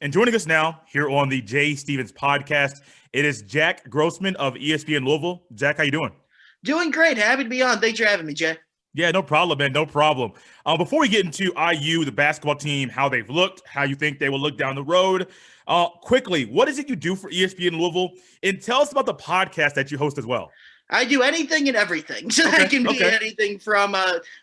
And joining us now here on the Jay Stevens podcast, it is Jack Grossman of ESPN Louisville. Jack, how you doing? Doing great. Happy to be on. Thanks for having me, Jay. Yeah, no problem, man. No problem. Before we get into IU, the basketball team, how they've looked, how you think they will look down the road, quickly, what is it you do for ESPN Louisville? And tell us about the podcast that you host as well. I do anything and everything. So Okay, that can be okay. anything from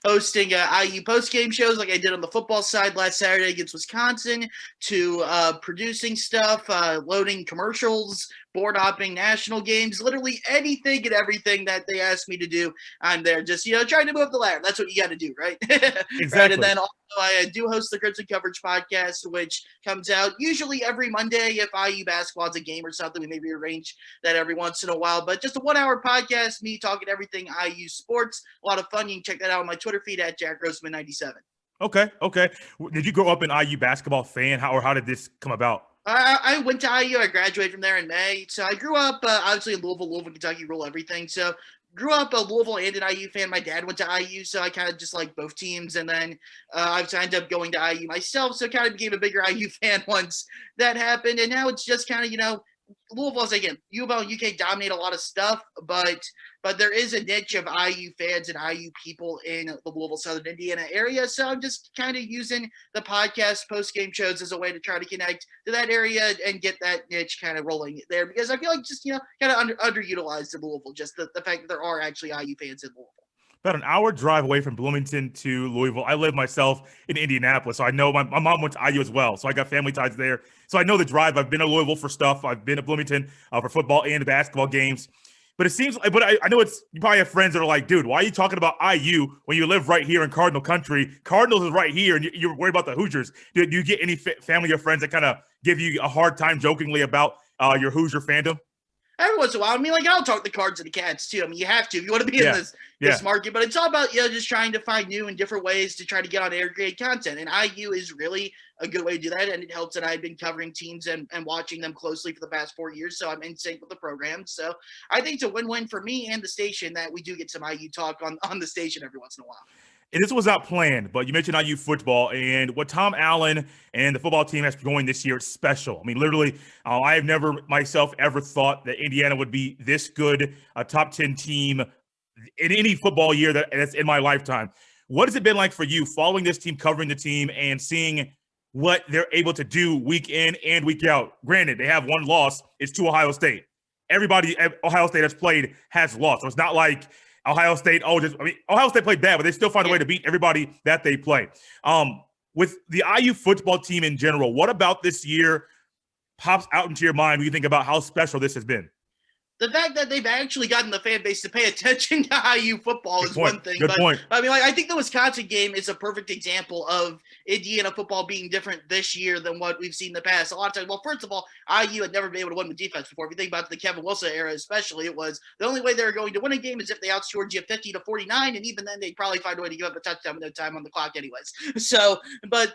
hosting IU post-game shows like I did on the football side last Saturday against Wisconsin to producing stuff, loading commercials, board hopping national games, literally anything and everything that they asked me to do. I'm there just, trying to move the ladder. That's what you got to do, right? Right. And Exactly. then also I do host the Crimson Coverage podcast, which comes out usually every Monday. If IU basketball is a game or something, we maybe arrange that every once in a while. But just a 1 hour podcast, me talking everything IU sports. A lot of fun. You can check that out on my Twitter feed at Jack Grossman 97. Okay, okay. Did you grow up an IU basketball fan? How did this come about? I went to IU. I graduated from there in May. So I grew up obviously in Louisville, Kentucky, rule everything. So grew up a Louisville and an IU fan. My dad went to IU, so I kind of just like both teams. And then I ended up going to IU myself, so kind of became a bigger IU fan once that happened. And now it's just kind of, Louisville's again, U of L and UK dominate a lot of stuff, but there is a niche of IU fans and IU people in the Louisville, Southern Indiana area. So I'm just kind of using the podcast post-game shows as a way to try to connect to that area and get that niche kind of rolling there because I feel like just, kind of underutilized in Louisville, just the fact that there are actually IU fans in Louisville. About an hour drive away from Bloomington to Louisville. I live myself in Indianapolis, so I know my mom went to IU as well, so I got family ties there. So I know the drive. I've been to Louisville for stuff. I've been to Bloomington for football and basketball games. But it seems like, but I know you probably have friends that are like, dude, why are you talking about IU when you live right here in Cardinal country? Cardinals is right here, and you're worried about the Hoosiers. Do you get any family or friends that kind of give you a hard time jokingly about your Hoosier fandom? Every once in a while, I mean, like I'll talk the Cards and the Cats too. I mean, you have to if you want to be in this market. But it's all about just trying to find new and different ways to try to get on air grade content. And IU is really a good way to do that, and it helps that I've been covering teams and watching them closely for the past 4 years, so I'm in sync with the program. So I think it's a win-win for me and the station that we do get some IU talk on the station every once in a while. And this was not planned, but you mentioned IU football and what Tom Allen and the football team has been going this year. It's special. I mean, literally, I have never myself ever thought that Indiana would be this good, a top 10 team in any football year that's in my lifetime. What has it been like for you following this team, covering the team, and seeing what they're able to do week in and week out? Granted, they have one loss. It's to Ohio State. Everybody Ohio State has played has lost. So it's not like Ohio State, Ohio State played bad, but they still find a way to beat everybody that they play. With the IU football team in general, what about this year pops out into your mind when you think about how special this has been? The fact that they've actually gotten the fan base to pay attention to IU football is one thing. Good point. I mean, I think the Wisconsin game is a perfect example of Indiana football being different this year than what we've seen in the past. A lot of times, well, first of all, IU had never been able to win with defense before. If you think about the Kevin Wilson era, especially, it was the only way they were going to win a game is if they outscored you 50-49, and even then they'd probably find a way to give up a touchdown with no time on the clock anyways. So, but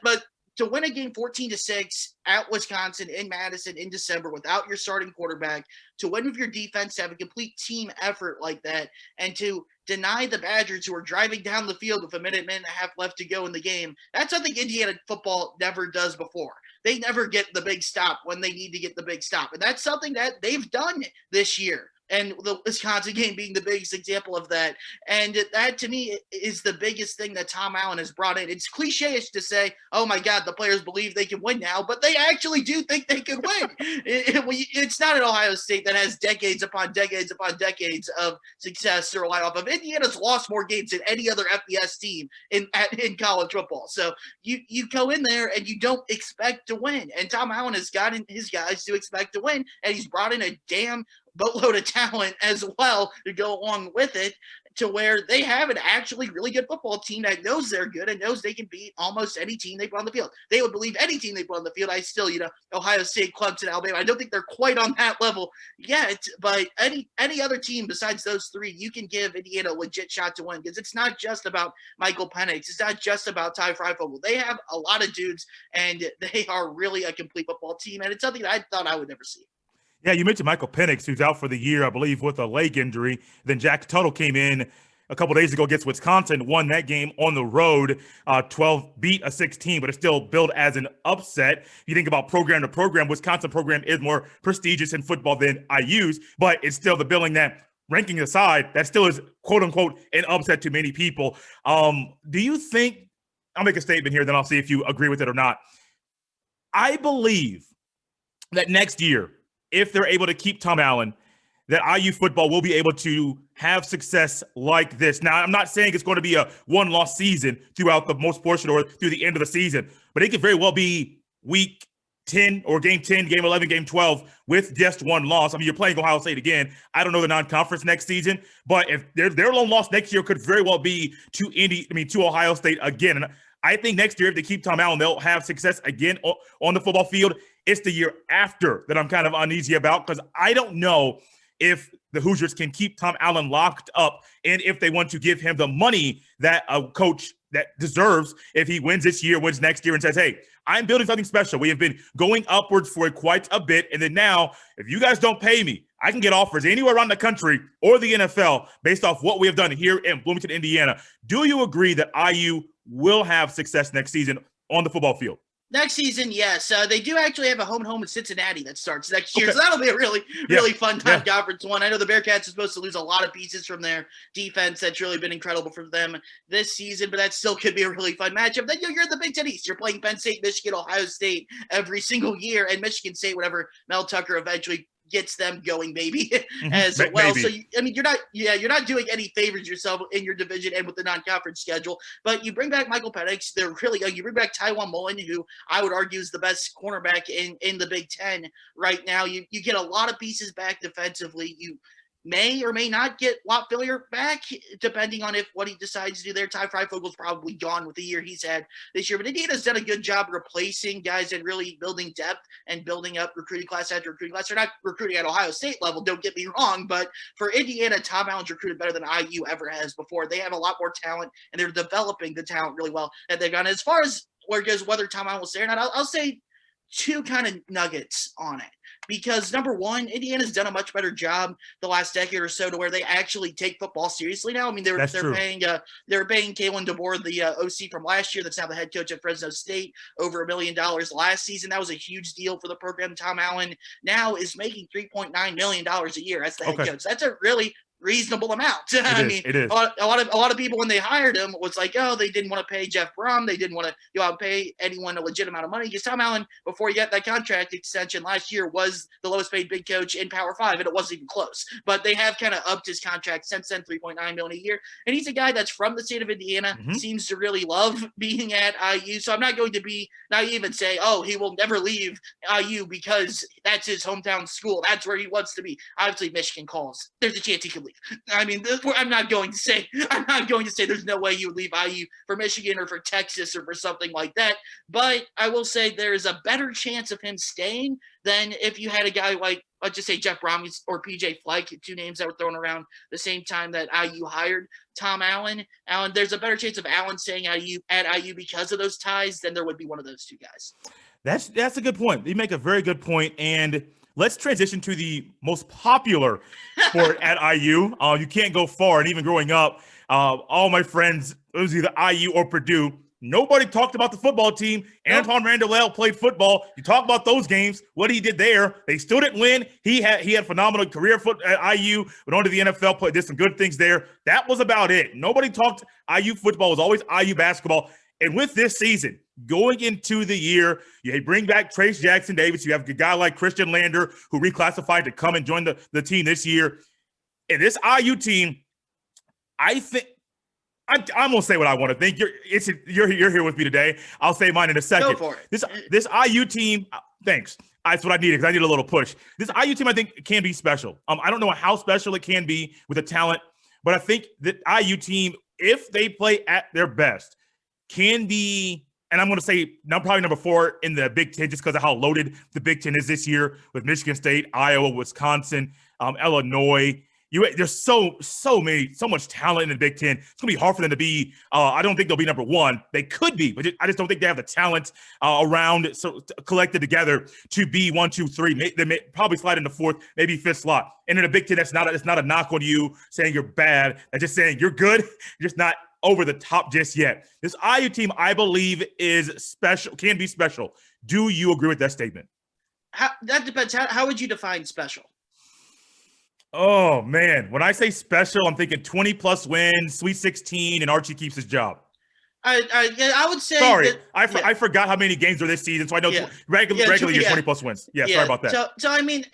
to win a game 14-6 at Wisconsin in Madison in December without your starting quarterback, to win with your defense, to have a complete team effort like that, and to deny the Badgers who are driving down the field with a minute and a half left to go in the game, that's something Indiana football never does before. They never get the big stop when they need to get the big stop. And that's something that they've done this year. And the Wisconsin game being the biggest example of that. And that, to me, is the biggest thing that Tom Allen has brought in. It's cliche-ish to say, oh, my God, the players believe they can win now, but they actually do think they can win. It's not an Ohio State that has decades upon decades upon decades of success to rely off of. Indiana's lost more games than any other FBS team in college football. So you go in there and you don't expect to win. And Tom Allen has gotten his guys to expect to win, and he's brought in a damn boatload of talent as well to go along with it, to where they have an actually really good football team that knows they're good and knows they can beat almost any team they put on the field. They would believe any team they put on the field. I still, Ohio State, Clemson, Alabama, I don't think they're quite on that level yet, but any other team besides those three, you can give Indiana a legit shot to win, because it's not just about Michael Penix. It's not just about Ty Freifogel. They have a lot of dudes, and they are really a complete football team, and it's something that I thought I would never see. Yeah, you mentioned Michael Penix, who's out for the year, I believe, with a leg injury. Then Jack Tuttle came in a couple days ago against Wisconsin, won that game on the road, 12 beat a 16, but it's still billed as an upset. If you think about program to program, Wisconsin program is more prestigious in football than IU's, but it's still the billing that, ranking aside, that still is quote unquote an upset to many people. Do you think, I'll make a statement here, then I'll see if you agree with it or not. I believe that next year, if they're able to keep Tom Allen, that IU football will be able to have success like this. Now, I'm not saying it's going to be a one-loss season throughout the most portion or through the end of the season, but it could very well be week 10 or game 10, game 11, game 12 with just one loss. I mean, you're playing Ohio State again. I don't know the non-conference next season, but if their lone loss next year could very well be to Ohio State again. And I think next year, if they keep Tom Allen, they'll have success again on the football field. It's the year after that I'm kind of uneasy about, because I don't know if the Hoosiers can keep Tom Allen locked up and if they want to give him the money that a coach that deserves if he wins this year, wins next year, and says, hey, I'm building something special. We have been going upwards for quite a bit. And then now, if you guys don't pay me, I can get offers anywhere around the country or the NFL based off what we have done here in Bloomington, Indiana. Do you agree that IU will have success next season on the football field? Next season, yes. They do actually have a home in Cincinnati that starts next year. Okay. So that'll be a really fun time conference one. I know the Bearcats are supposed to lose a lot of pieces from their defense. That's really been incredible for them this season, but that still could be a really fun matchup. Then you're in the Big Ten East. You're playing Penn State, Michigan, Ohio State every single year, and Michigan State, whatever Mel Tucker eventually gets them going, maybe, as well. Maybe. So, you're not doing any favors yourself in your division and with the non-conference schedule, but you bring back Michael Penix. They're really young. You bring back Tywan Mullen, who I would argue is the best cornerback in the Big Ten right now. You get a lot of pieces back defensively. You may or may not get Watt Fillier back, depending on what he decides to do there. Ty Freifogel's probably gone with the year he's had this year, but Indiana's done a good job replacing guys and really building depth and building up recruiting class after recruiting class. They're not recruiting at Ohio State level, don't get me wrong, but for Indiana, Tom Allen's recruited better than IU ever has before. They have a lot more talent, and they're developing the talent really well that they've done. As far as where it goes, whether Tom Allen will stay or not, I'll say two kind of nuggets on it. Because number one, Indiana's done a much better job the last decade or so to where they actually take football seriously now. I mean, they're paying Kalen DeBoer, the OC from last year, that's now the head coach at Fresno State, over $1 million last season. That was a huge deal for the program. Tom Allen now is making $3.9 million a year as the head coach. That's a really reasonable amount. It is. A lot of people when they hired him was like, oh, they didn't want to pay Jeff Brom, they didn't want to go out and pay anyone a legit amount of money. Because Tom Allen, before he got that contract extension last year, was the lowest paid big coach in Power 5, and it wasn't even close. But they have kind of upped his contract since then, $3.9 million a year. And he's a guy that's from the state of Indiana, seems to really love being at IU. So I'm not going to be naive and say, oh, he will never leave IU because that's his hometown school. That's where he wants to be. Obviously, Michigan calls. There's a chance he could leave. I mean, I'm not going to say there's no way you would leave IU for Michigan or for Texas or for something like that. But I will say there is a better chance of him staying than if you had a guy like, let's just say Jeff Brom or PJ Fleck, two names that were thrown around the same time that IU hired Tom Allen. There's a better chance of Allen staying at IU because of those ties than there would be one of those two guys. That's a good point. You make a very good point. And let's transition to the most popular sport at IU. You can't go far. And even growing up, all my friends, it was either IU or Purdue. Nobody talked about the football team. Nope. Antoine Randall played football. You talk about those games, what he did there. They still didn't win. He had phenomenal career at IU, went on to the NFL, did some good things there. That was about it. Nobody talked IU football. It was always IU basketball. And with this season, going into the year, you bring back Trace Jackson Davis. You have a guy like Christian Lander who reclassified to come and join the team this year. And this IU team, I think I'm going to say what I want to think. You're here with me today. I'll say mine in a second. Go for it. This IU team, thanks. That's what I needed because I need a little push. This IU team, I think, can be special. I don't know how special it can be with the talent, but I think that IU team, if they play at their best, can be, and I'm going to say now probably number 4 in the Big Ten just because of how loaded the Big Ten is this year with Michigan State, Iowa, Wisconsin, Illinois. There's so much talent in the Big Ten. It's gonna be hard for them to be. I don't think they'll be number one. They could be, but I just don't think they have the talent around collected together to be 1, 2, 3. They may probably slide into fourth, maybe fifth slot. And in a Big Ten, it's not a knock on you saying you're bad. It's just saying you're good, you're just not over the top just yet. This IU team, I believe, is special. Can be special. Do you agree with that statement? That depends. How would you define special? Oh, man. When I say special, I'm thinking 20-plus wins, Sweet 16, and Archie keeps his job. I would say. Sorry, I forgot how many games are this season, so I know regularly you're 20-plus wins. Yeah, sorry about that. So, I mean,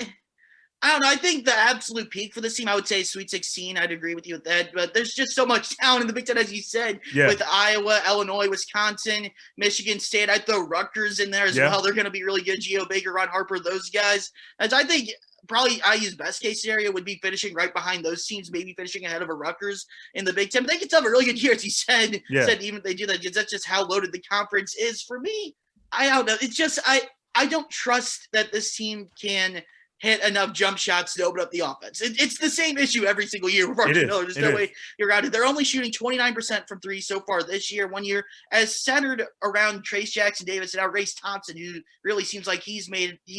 I don't know. I think the absolute peak for this team, I would say Sweet 16. I'd agree with you with that. But there's just so much talent in the Big Ten, as you said, with Iowa, Illinois, Wisconsin, Michigan State. I'd throw Rutgers in there as well. They're going to be really good. Geo Baker, Ron Harper, those guys. And so I think probably IU's best case scenario would be finishing right behind those teams, maybe finishing ahead of a Rutgers in the Big Ten. But they can still have a really good year, as you said. Said even if they do that, because that's just how loaded the conference is. For me, I don't know. It's just I don't trust that this team can hit enough jump shots to open up the offense. It's the same issue every single year with Archie Miller. There's no way you're out of it. They're only shooting 29% from three so far this year. 1 year as centered around Trace Jackson Davis and now Race Thompson, who really seems like he's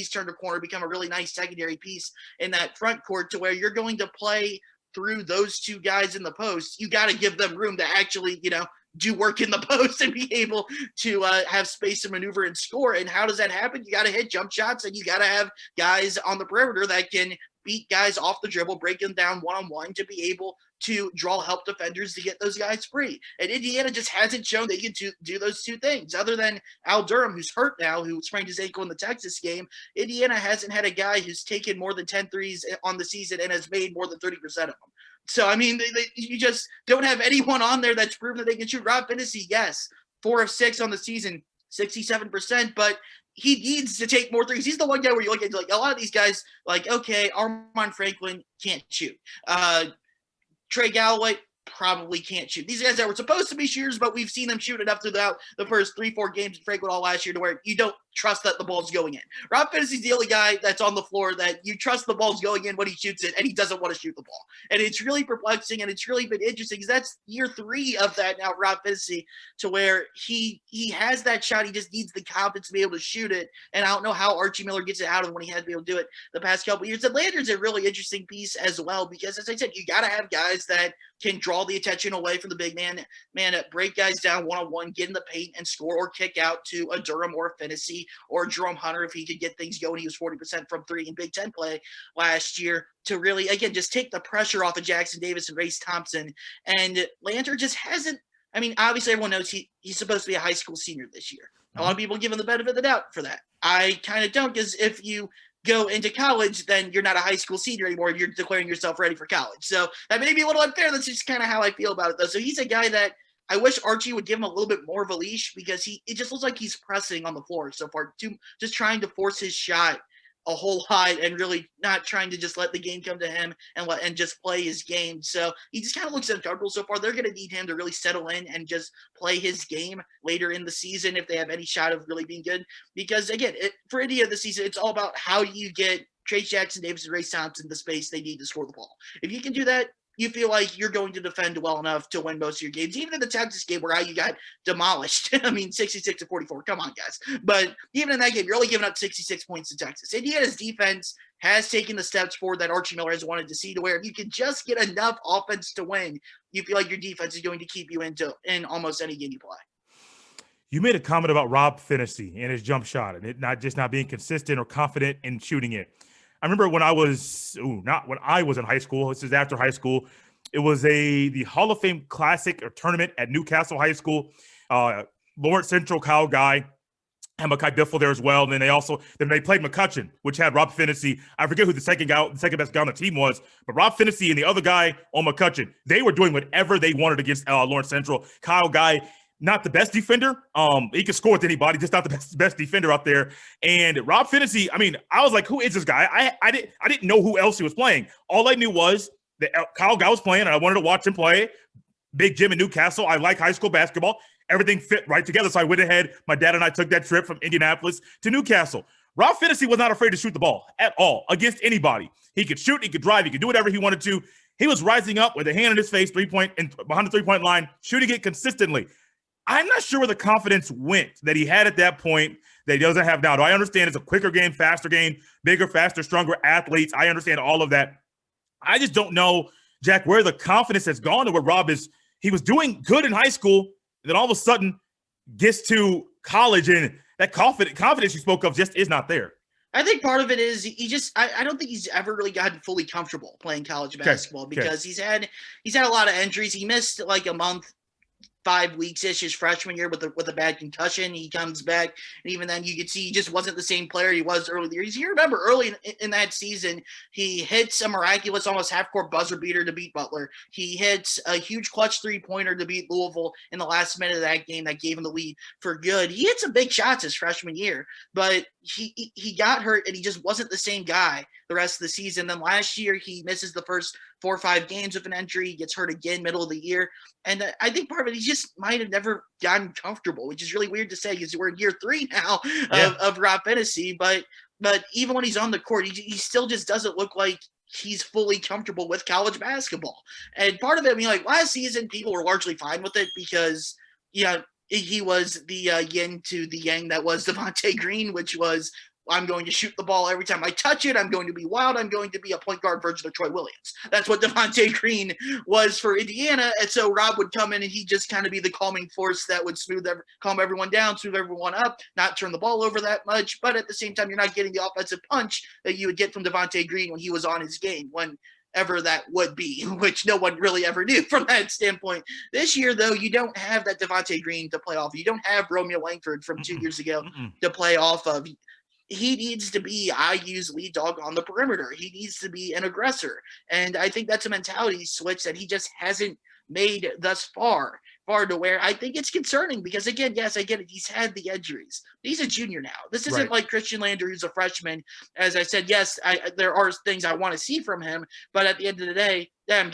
turned a corner, become a really nice secondary piece in that front court, to where you're going to play through those two guys in the post. You got to give them room to actually, do work in the post and be able to have space to maneuver and score. And how does that happen? You got to hit jump shots, and you got to have guys on the perimeter that can beat guys off the dribble, break them down one-on-one to be able to draw help defenders to get those guys free. And Indiana just hasn't shown they can do those two things. Other than Al Durham, who's hurt now, who sprained his ankle in the Texas game, Indiana hasn't had a guy who's taken more than 10 threes on the season and has made more than 30% of them. So, I mean, you just don't have anyone on there that's proven that they can shoot. Rob Finney, yes, 4 of 6 on the season, 67%, but he needs to take more threes. He's the one guy where you look at, like, a lot of these guys, like, okay, Armand Franklin can't shoot. Trey Galloway probably can't shoot. These guys that were supposed to be shooters, but we've seen them shoot enough throughout the first 3-4 games in Franklin all last year to where you don't trust that the ball's going in. Rob Finney's the only guy that's on the floor that you trust the ball's going in when he shoots it, and he doesn't want to shoot the ball. And it's really perplexing, and it's really been interesting because that's year 3 of that now, Rob Finney, to where he has that shot. He just needs the confidence to be able to shoot it. And I don't know how Archie Miller gets it out of him when he has to be able to do it the past couple of years. Atlanta's a really interesting piece as well because, as I said, you got to have guys that can draw the attention away from the big man, break guys down one-on-one, get in the paint and score, or kick out to a Durham or a Finney or Jerome Hunter if he could get things going. He was 40% from 3 in Big Ten play last year, to really, again, just take the pressure off of Jackson Davis and Race Thompson. And Lanter just hasn't – I mean, obviously everyone knows he's supposed to be a high school senior this year. A lot of people give him the benefit of the doubt for that. I kind of don't, because if you go into college, then you're not a high school senior anymore. You're declaring yourself ready for college. So that may be a little unfair. That's just kind of how I feel about it, though. So he's a guy that I wish Archie would give him a little bit more of a leash, because it just looks like he's pressing on the floor so far, just trying to force his shot a whole lot and really not trying to just let the game come to him and just play his game. So he just kind of looks uncomfortable so far. They're going to need him to really settle in and just play his game later in the season if they have any shot of really being good. Because, again, for India this season, it's all about how you get Trace Jackson Davis and Race Thompson the space they need to score the ball. If you can do that, you feel like you're going to defend well enough to win most of your games. Even in the Texas game where you got demolished. I mean, 66-44. Come on, guys. But even in that game, you're only giving up 66 points to Texas. Indiana's defense has taken the steps forward that Archie Miller has wanted to see, to where if you can just get enough offense to win, you feel like your defense is going to keep you in almost any game you play. You made a comment about Rob Finney and his jump shot and it not being consistent or confident in shooting it. I remember when I was in high school. This is after high school. It was the Hall of Fame Classic or tournament at Newcastle High School. Lawrence Central, Kyle Guy, and Makai Biffle there as well. And then they played McCutcheon, which had Rob Finney. I forget who the second best guy on the team was, but Rob Finney and the other guy on McCutcheon, they were doing whatever they wanted against Lawrence Central. Kyle Guy, not the best defender. He can score with anybody, just not the best defender out there. And Rob Finney, I mean, I was like, who is this guy? I didn't know who else he was playing. All I knew was that Kyle Guy was playing, and I wanted to watch him play. Big Jim in Newcastle. I like high school basketball. Everything fit right together. So I went ahead. My dad and I took that trip from Indianapolis to Newcastle. Rob Finney was not afraid to shoot the ball at all against anybody. He could shoot, he could drive, he could do whatever he wanted to. He was rising up with a hand in his face, 3-point and behind the 3-point line, shooting it consistently. I'm not sure where the confidence went that he had at that point that he doesn't have now. Do I understand it's a quicker game, faster game, bigger, faster, stronger athletes? I understand all of that. I just don't know, Jack, where the confidence has gone to where Rob is. He was doing good in high school, and then all of a sudden gets to college, and that confidence you spoke of just is not there. I think part of it is he just I don't think he's ever really gotten fully comfortable playing college basketball because he's had a lot of injuries. He missed like a month, 5 weeks-ish his freshman year with a bad concussion. He comes back, and even then you could see he just wasn't the same player he was earlier. You remember early in that season, he hits a miraculous almost half-court buzzer beater to beat Butler. He hits a huge clutch three-pointer to beat Louisville in the last minute of that game that gave him the lead for good. He hit some big shots his freshman year, but he got hurt, and he just wasn't the same guy the rest of the season. Then last year, he misses the first 4 or 5 games with an injury. He gets hurt again middle of the year. And I think part of it, he just might have never gotten comfortable, which is really weird to say because we're in year 3 now of Rob Phinisee. But even when he's on the court, he still just doesn't look like he's fully comfortable with college basketball. And part of it, I mean, like last season, people were largely fine with it because, he was the yin to the yang that was Devontae Green, which was, I'm going to shoot the ball every time I touch it. I'm going to be wild. I'm going to be a point guard version of Troy Williams. That's what Devontae Green was for Indiana. And so Rob would come in and he'd just kind of be the calming force that would calm everyone down, smooth everyone up, not turn the ball over that much. But at the same time, you're not getting the offensive punch that you would get from Devontae Green when he was on his game, whenever that would be, which no one really ever knew from that standpoint. This year, though, you don't have that Devontae Green to play off. You don't have Romeo Langford from 2 years ago to play off of. He needs to be IU's lead dog on the perimeter. He needs to be an aggressor. And I think that's a mentality switch that he just hasn't made thus far to where I think it's concerning because, again, yes, I get it. He's had the injuries. He's a junior now. This isn't like Christian Lander, who's a freshman. As I said, yes, there are things I want to see from him. But at the end of the day, I'm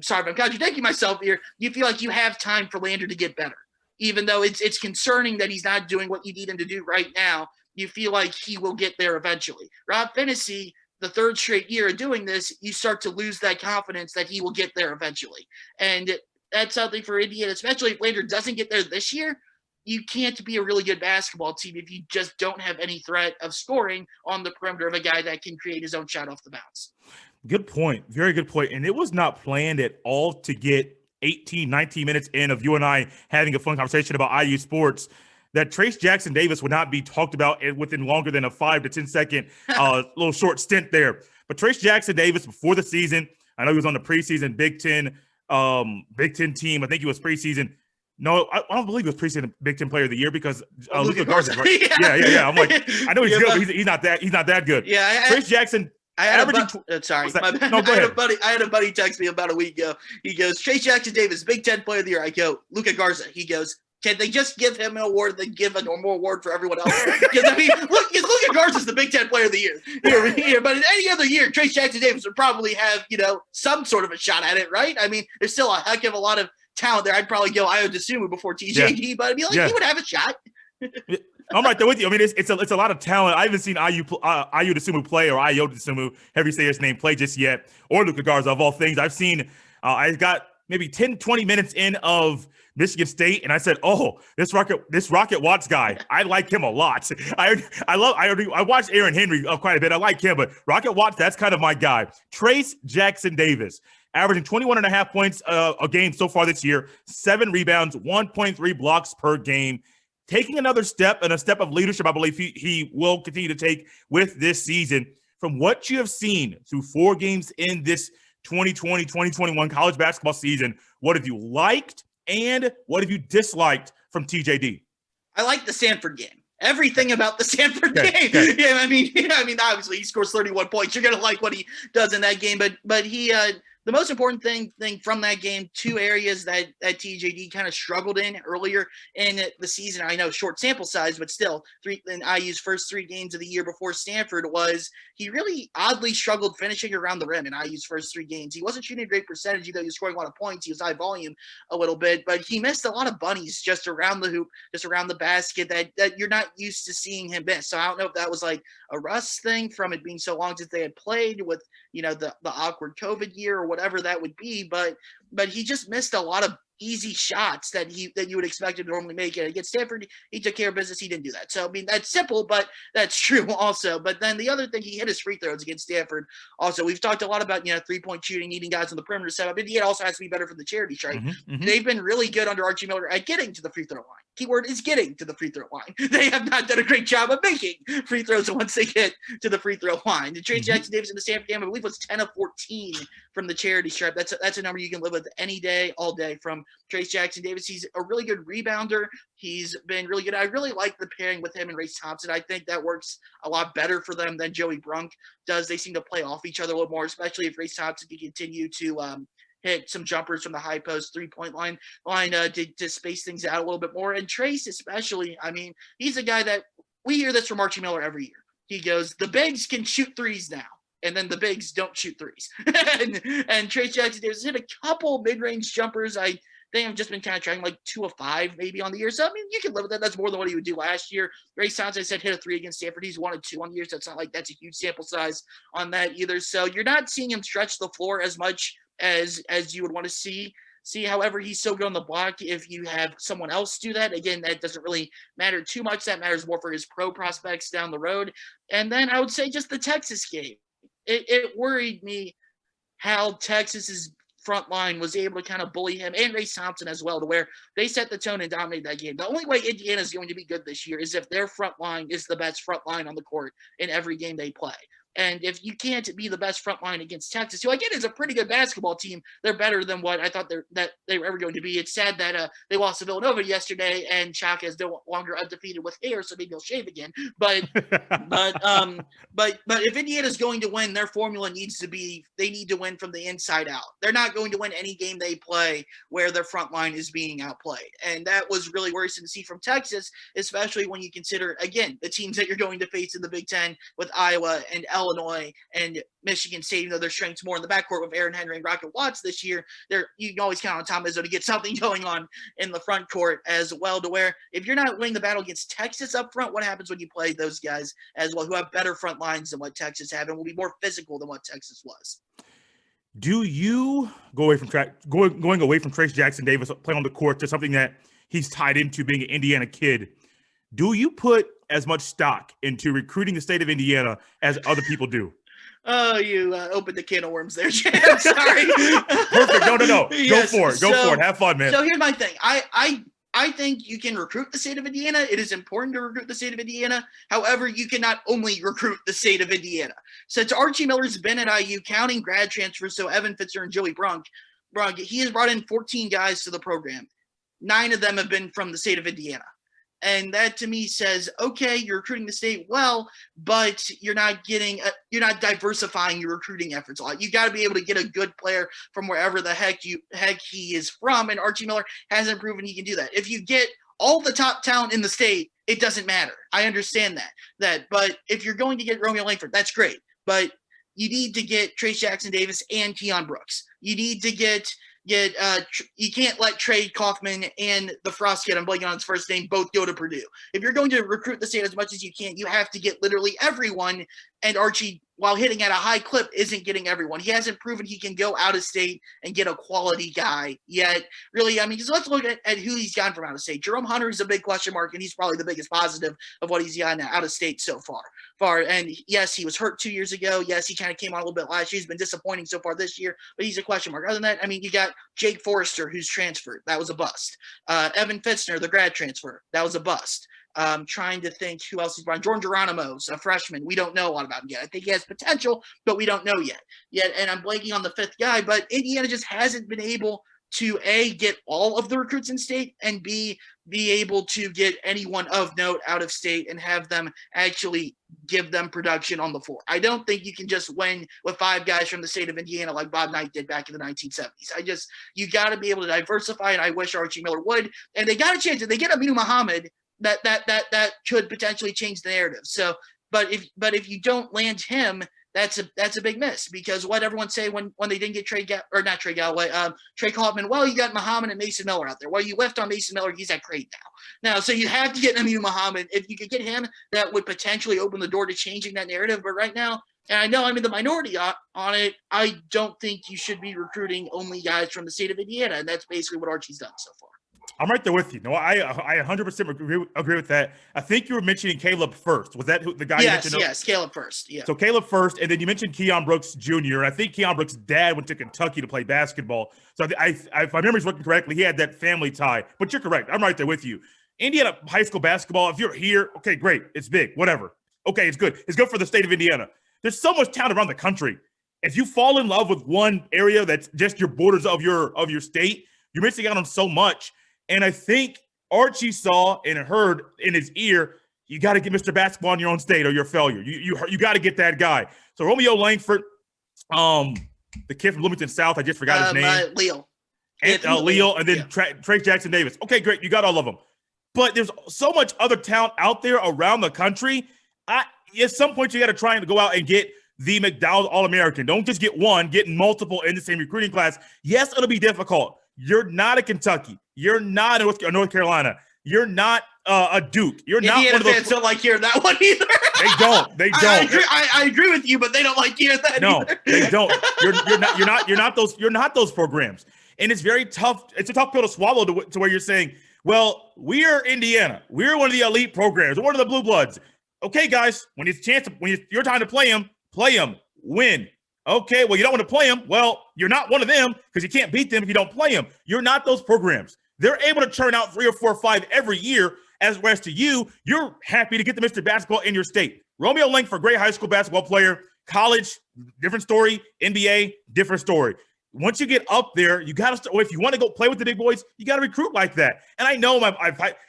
sorry if I'm contradicting myself here. You feel like you have time for Lander to get better, even though it's concerning that he's not doing what you need him to do right now. You feel like he will get there eventually. Rob Phinisee, the 3rd straight year of doing this, you start to lose that confidence that he will get there eventually. And that's something for Indiana, especially if Lander doesn't get there this year. You can't be a really good basketball team if you just don't have any threat of scoring on the perimeter of a guy that can create his own shot off the bounce. Good point. Very good point. And it was not planned at all to get 18, 19 minutes in of you and I having a fun conversation about IU sports that Trayce Jackson-Davis would not be talked about within longer than a 5 to 10 second little short stint there. But Trayce Jackson-Davis before the season, I know he was on the preseason Big Ten team. I think he was preseason. No, I don't believe he was preseason Big Ten Player of the Year because Luka Garza. Right? Yeah. I'm like, I know he's good, but he's not that good. Yeah, Trayce Jackson. I had a buddy text me about a week ago. He goes, Trayce Jackson-Davis, Big Ten Player of the Year. I go, Luka Garza. He goes, can they just give him an award than give a normal award for everyone else? Because I mean, Luka Garza is the Big Ten Player of the Year. But in any other year, Trayce Jackson-Davis would probably have some sort of a shot at it, right? I mean, there's still a heck of a lot of talent there. I'd probably go Ayo Dosunmu before TJD, but I'd be like, he would have a shot. I'm right there with you. I mean, it's a lot of talent. I haven't seen Ayo Dosunmu play or Ayo Dosunmu, however you say his name, play just yet, or Luka Garza of all things. I've seen. I got maybe 10, 20 minutes in of Michigan State, and I said, "Oh, this Rocket Watts guy, I like him a lot. I watched Aaron Henry quite a bit. I like him, but Rocket Watts, that's kind of my guy." Trayce Jackson-Davis, averaging 21.5 points a game so far this year, 7 rebounds, 1.3 blocks per game. Taking another step and a step of leadership, I believe he will continue to take with this season. From what you have seen through 4 games in this 2020-2021 college basketball season, what have you liked and what have you disliked from TJD? I like the Stanford game. Everything about the Stanford game. Okay. Yeah, I mean, obviously he scores 31 points. You're gonna like what he does in that game, but he the most important thing from that game, 2 areas that TJD kind of struggled in earlier in the season. I know short sample size, but still, in IU's first 3 games of the year before Stanford was he really oddly struggled finishing around the rim in IU's first 3 games. He wasn't shooting a great percentage, though he was scoring a lot of points. He was high volume a little bit, but he missed a lot of bunnies just around the hoop, just around the basket that you're not used to seeing him miss. So I don't know if that was like a rust thing from it being so long since they had played with, the awkward COVID year or whatever that would be, but he just missed a lot of easy shots that you would expect him to normally make. And against Stanford, he took care of business. He didn't do that. So I mean, that's simple, but that's true also. But then the other thing, he hit his free throws against Stanford. Also, we've talked a lot about 3-point shooting, needing guys on the perimeter set up. Indiana also has to be better for the charity stripe. They've been really good under Archie Miller at getting to the free throw line. Keyword is getting to the free throw line. They have not done a great job of making free throws once they get to the free throw line. The Trace Jackson Davis in the Stanford game, I believe, was 10 of 14 from the charity stripe. That's a number you can live with any day, all day from Trace Jackson Davis. He's a really good rebounder. He's been really good. I really like the pairing with him and Race Thompson. I think that works a lot better for them than Joey Brunk does. They seem to play off each other a little more, especially if Race Thompson can continue to hit some jumpers from the high post 3-point line to space things out a little bit more. And Trace especially, I mean, he's a guy that we hear this from Archie Miller every year. He goes, the bigs can shoot threes now. And then the bigs don't shoot threes. and Trace Jackson Davis hit a couple mid-range jumpers. I think I've just been kind of trying like 2 of 5 maybe on the year. So, I mean, you can live with that. That's more than what he would do last year. Ray Sounds, I said, hit a 3 against Stanford. He's 1 of 2 on the year. So it's not like that's a huge sample size on that either. So you're not seeing him stretch the floor as much as you would want to see. However, he's so good on the block. If you have someone else do that, again, that doesn't really matter too much. That matters more for his pro prospects down the road. And then I would say just the Texas game. It worried me how Texas's front line was able to kind of bully him and Race Thompson as well, to where they set the tone and dominated that game. The only way Indiana is going to be good this year is if their front line is the best front line on the court in every game they play. And if you can't be the best front line against Texas, who again is a pretty good basketball team, they're better than what I thought they were ever going to be. It's sad that they lost to Villanova yesterday, and Chaka is no longer undefeated with hair, so maybe he'll shave again. But if Indiana's going to win, their formula needs to be they need to win from the inside out. They're not going to win any game they play where their front line is being outplayed, and that was really worrisome to see from Texas, especially when you consider again the teams that you're going to face in the Big Ten with Iowa and Illinois and Michigan State, even though their strengths more in the backcourt with Aaron Henry and Rocket Watts this year. You can always count on Tom Izzo to get something going on in the front court as well, to where if you're not winning the battle against Texas up front, what happens when you play those guys as well who have better front lines than what Texas have and will be more physical than what Texas was? Do you go away from going away from Trace Jackson Davis playing on the court to something that he's tied into being an Indiana kid? Do you put as much stock into recruiting the state of Indiana as other people do? Oh, you opened the can of worms there, Jay. I'm sorry. Perfect. No. Yes. Go for it. Go for it. Have fun, man. So here's my thing. I think you can recruit the state of Indiana. It is important to recruit the state of Indiana. However, you cannot only recruit the state of Indiana. Since Archie Miller's been at IU, counting grad transfers, so Evan Fitzgerald and Joey Brunk, he has brought in 14 guys to the program. 9 of them have been from the state of Indiana. And that to me says, okay, you're recruiting the state well, but you're not diversifying your recruiting efforts a lot. You got to be able to get a good player from wherever the heck he is from. And Archie Miller hasn't proven he can do that. If you get all the top talent in the state, it doesn't matter. I understand that. But if you're going to get Romeo Langford, that's great. But you need to get Trace Jackson Davis and Keon Brooks. You need to get you can't let Trey Kaufman and the Frost kid, I'm blanking on his first name, both go to Purdue. If you're going to recruit the state as much as you can, you have to get literally everyone. And Archie, while hitting at a high clip, isn't getting everyone. He hasn't proven he can go out of state and get a quality guy yet. Really, I mean, because let's look at who he's gotten from out of state. Jerome Hunter is a big question mark, and he's probably the biggest positive of what he's gotten out of state so far. And yes, he was hurt 2 years ago. Yes, he kind of came on a little bit last year. He's been disappointing so far this year, but he's a question mark. Other than that, I mean, you got Jake Forrester, who's transferred. That was a bust. Evan Fitzner, the grad transfer. That was a bust. Trying to think who else he's brought. Jordan Geronimo's a freshman. We don't know a lot about him yet. I think he has potential, but we don't know yet. And I'm blanking on the 5th guy, but Indiana just hasn't been able to A, get all of the recruits in state, and B, be able to get anyone of note out of state and have them actually give them production on the floor. I don't think you can just win with 5 guys from the state of Indiana like Bob Knight did back in the 1970s. You got to be able to diversify, and I wish Archie Miller would. And they got a chance. If they get Aminu Muhammad, that could potentially change the narrative. So, but if you don't land him, that's a big miss, because what everyone say when they didn't get Trey Kaufman, well, you got Muhammad and Mason Miller out there. Well, you left on Mason Miller, he's at Creighton now. So you have to get Aminu Muhammad. If you could get him, that would potentially open the door to changing that narrative. But right now, And I know I'm in the minority on it. I don't think you should be recruiting only guys from the state of Indiana, and that's basically what Archie's done so far. I'm right there with you. No, I 100% agree with that. I think you were mentioning Caleb first. Was that the guy you mentioned? Yes, Caleb first. Yeah. So Caleb first, and then you mentioned Keon Brooks Jr. I think Keon Brooks' dad went to Kentucky to play basketball. So if my memory's working correctly, he had that family tie. But you're correct. I'm right there with you. Indiana high school basketball, if you're here, okay, great. It's big, whatever. Okay, it's good. It's good for the state of Indiana. There's so much talent around the country. If you fall in love with one area that's just your borders of your state, you're missing out on so much. And I think Archie saw and heard in his ear, you got to get Mr. Basketball in your own state or you're a failure. You got to get that guy. So Romeo Langford, the kid from Bloomington South, I just forgot his name. Leo. Leo, and then Trey Jackson Davis. Okay, great. You got all of them. But there's so much other talent out there around the country. At some point, you got to try and go out and get the McDowell All-American. Don't just get one, get multiple in the same recruiting class. Yes, it'll be difficult. You're not a Kentucky. You're not a North Carolina. You're not a Duke. You're not Indiana one of those. Fans don't like hearing that one either. They don't. They don't. I agree with you, but they don't like hearing that. No, either. They don't. You're not those programs, and it's very tough. It's a tough pill to swallow to where you're saying, well, we are Indiana. We're one of the elite programs. We're one of the blue bloods. Okay, guys, when it's your time to play them, win. Okay, well, you don't want to play them. Well, you're not one of them because you can't beat them if you don't play them. You're not those programs. They're able to churn out 3 or 4 or 5 every year, as whereas to you, you're happy to get the Mr. Basketball in your state. Romeo Langford, great high school basketball player. College, different story. NBA, different story. Once you get up there, you got to start. If you want to go play with the big boys, you got to recruit like that. And I know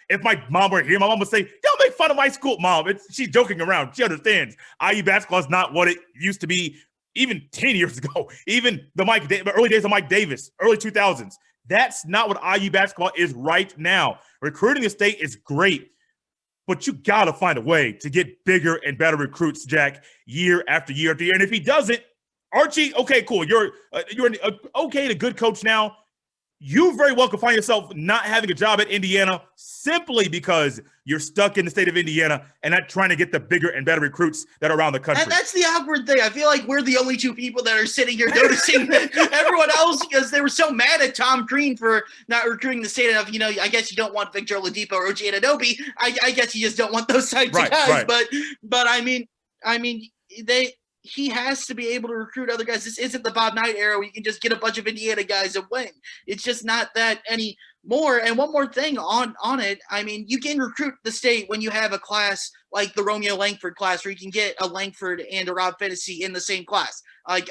if my mom were here, my mom would say, "Don't make fun of my school, mom." She's joking around. She understands. IU basketball is not what it used to be even 10 years ago. Even the early days of Mike Davis, early 2000s. That's not what IU basketball is right now. Recruiting the state is great, but you got to find a way to get bigger and better recruits, Jack, year after year after year. And if he doesn't, Archie, okay, cool. You're an okay to good coach now. You very well could find yourself not having a job at Indiana simply because you're stuck in the state of Indiana and not trying to get the bigger and better recruits that are around the country. And that's the awkward thing. I feel like we're the only two people that are sitting here noticing that everyone else, because they were so mad at Tom Crean for not recruiting the state enough. I guess you don't want Fitzgerald Oladipo or OG Anunoby. I guess you just don't want those types of guys. Right. But I mean, he has to be able to recruit other guys. This isn't the Bob Knight era where you can just get a bunch of Indiana guys and win. It's just not that anymore. And one more thing on it, I mean, you can recruit the state when you have a class like the Romeo Langford class where you can get a Langford and a Rob Fennessy in the same class.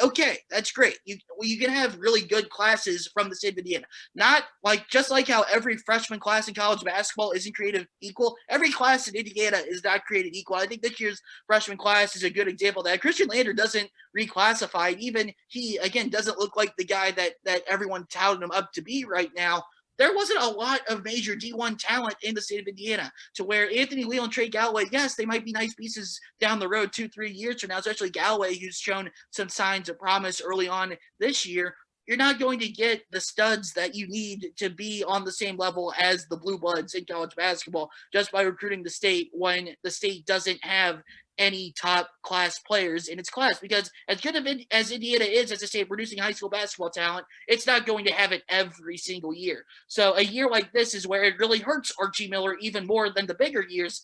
Okay, that's great. You can have really good classes from the state of Indiana. Not just like how every freshman class in college basketball isn't created equal. Every class in Indiana is not created equal. I think this year's freshman class is a good example of that. Christian Lander doesn't reclassify. Even he, again, doesn't look like the guy that everyone touted him up to be right now. There wasn't a lot of major D1 talent in the state of Indiana to where Anthony Leal and Trey Galloway, yes, they might be nice pieces down the road 2-3 years from now, especially Galloway, who's shown some signs of promise early on this year. You're not going to get the studs that you need to be on the same level as the Blue Bloods in college basketball just by recruiting the state when the state doesn't have any top class players in its class, because as good as Indiana is as a state producing high school basketball talent, it's not going to have it every single year. So a year like this is where it really hurts Archie Miller even more than the bigger years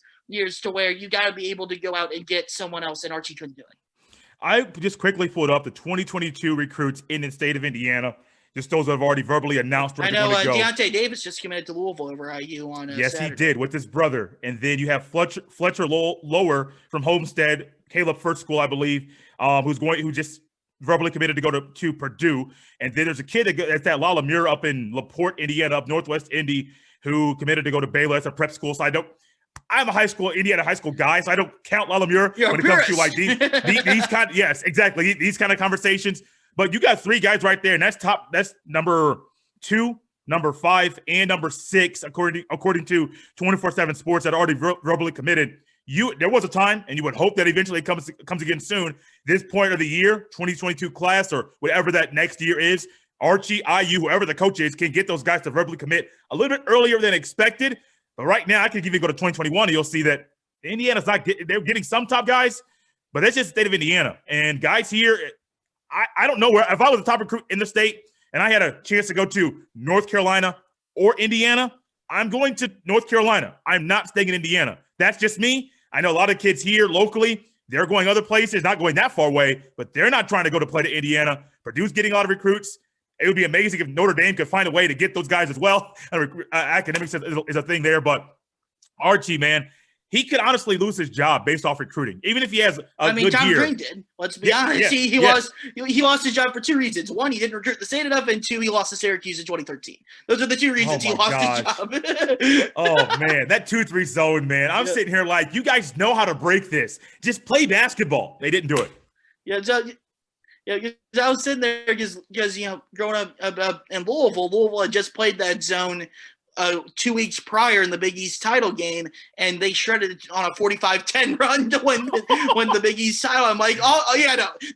to where you got to be able to go out and get someone else, and Archie couldn't do it. I just quickly pulled up the 2022 recruits in the state of Indiana. Just those that have already verbally announced where they're going to go. Deontay Davis just committed to Louisville over IU on Yes, Saturday. He did with his brother. And then you have Fletcher Lower from Homestead, Caleb First School, I believe, who just verbally committed to go to Purdue. And then there's a kid that's at Lala Muir up in LaPorte, Indiana, up Northwest Indy, who committed to go to Baylor. That's a prep school. So I'm a Indiana high school guy, so I don't count Lala Muir when it comes to these kind. Yes, exactly. These kind of conversations. But you got 3 guys right there, and that's number 2, number 5, and number 6, according to 24/7 Sports that already verbally committed. There was a time, and you would hope that eventually it comes again soon. This point of the year, 2022 class or whatever that next year is, Archie, IU, whoever the coach is, can get those guys to verbally commit a little bit earlier than expected. But right now, I can even go to 2021, and you'll see that Indiana's they're getting some top guys, but that's just the state of Indiana. And guys here, I don't know where, if I was a top recruit in the state and I had a chance to go to North Carolina or Indiana, I'm going to North Carolina. I'm not staying in Indiana. That's just me. I know a lot of kids here locally, they're going other places, not going that far away, but they're not trying to go to play to Indiana. Purdue's getting a lot of recruits. It would be amazing if Notre Dame could find a way to get those guys as well. Academics is a thing there, but Archie, man, he could honestly lose his job based off recruiting, even if he has a good Tom year. Green did. Let's be honest. He lost his job for two reasons. One, he didn't recruit the state enough, and two, he lost to Syracuse in 2013. Those are the two reasons he lost his job. Oh, man, that 2-3 zone, man. I'm sitting here like, you guys know how to break this. Just play basketball. They didn't do it. I was sitting there because growing up in Louisville had just played that zone 2 weeks prior in the Big East title game, and they shredded it on a 45-10 run to win the Big East title. I'm like,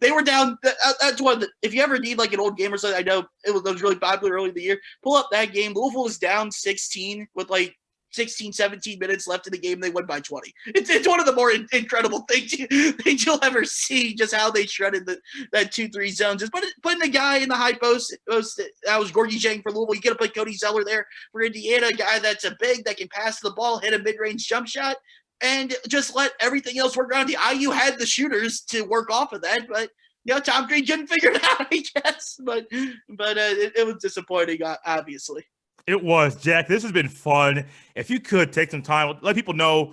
they were down. That's one. If you ever need like an old game or something, I know it was really popular early in the year. Pull up that game. Louisville was down 16 with like 16, 17 minutes left in the game. They won by 20. It's one of the more incredible things you'll ever see, just how they shredded that 2-3 zone. Just putting a guy in the high post that was Gorgie Jang for Louisville. You could have put Cody Zeller there for Indiana, a guy that's a big that can pass the ball, hit a mid-range jump shot, and just let everything else work around. The IU had the shooters to work off of that, but Tom Green couldn't figure it out, I guess. But it was disappointing, obviously. It was, Jack. This has been fun. If you could take some time, let people know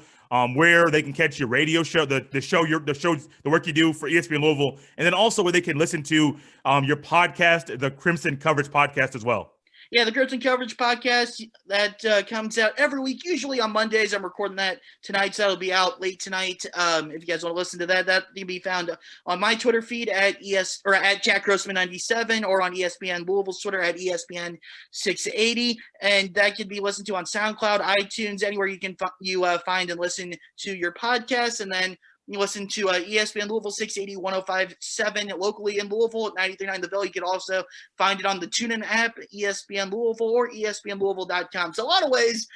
where they can catch your radio show, the work you do for ESPN Louisville, and then also where they can listen to your podcast, the Crimson Coverage Podcast as well. Yeah, the Crimson Coverage Podcast that comes out every week, usually on Mondays. I'm recording that tonight, so that'll be out late tonight. If you guys want to listen to that can be found on my Twitter feed at Jack Grossman 97 or on ESPN Louisville's Twitter at ESPN 680, and that can be listened to on SoundCloud, iTunes, anywhere you can find and listen to your podcast, and then you listen to ESPN Louisville 680 105.7 locally in Louisville at 93.9 The Ville. You can also find it on the TuneIn app, ESPN Louisville, or ESPNLouisville.com. So a lot of ways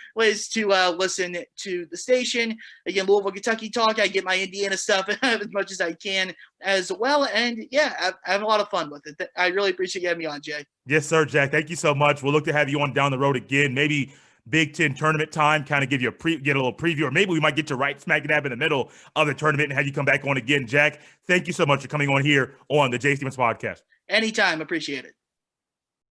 to listen to the station. Again, Louisville, Kentucky Talk. I get my Indiana stuff as much as I can as well. And I have a lot of fun with it. I really appreciate you having me on, Jay. Yes, sir, Jack. Thank you so much. We'll look to have you on down the road again. Maybe Big Ten tournament time, kind of give you get a little preview, or maybe we might get you right smack dab in the middle of the tournament and have you come back on again. Jack, thank you so much for coming on here on the Jay Stevens Podcast. Anytime. Appreciate it.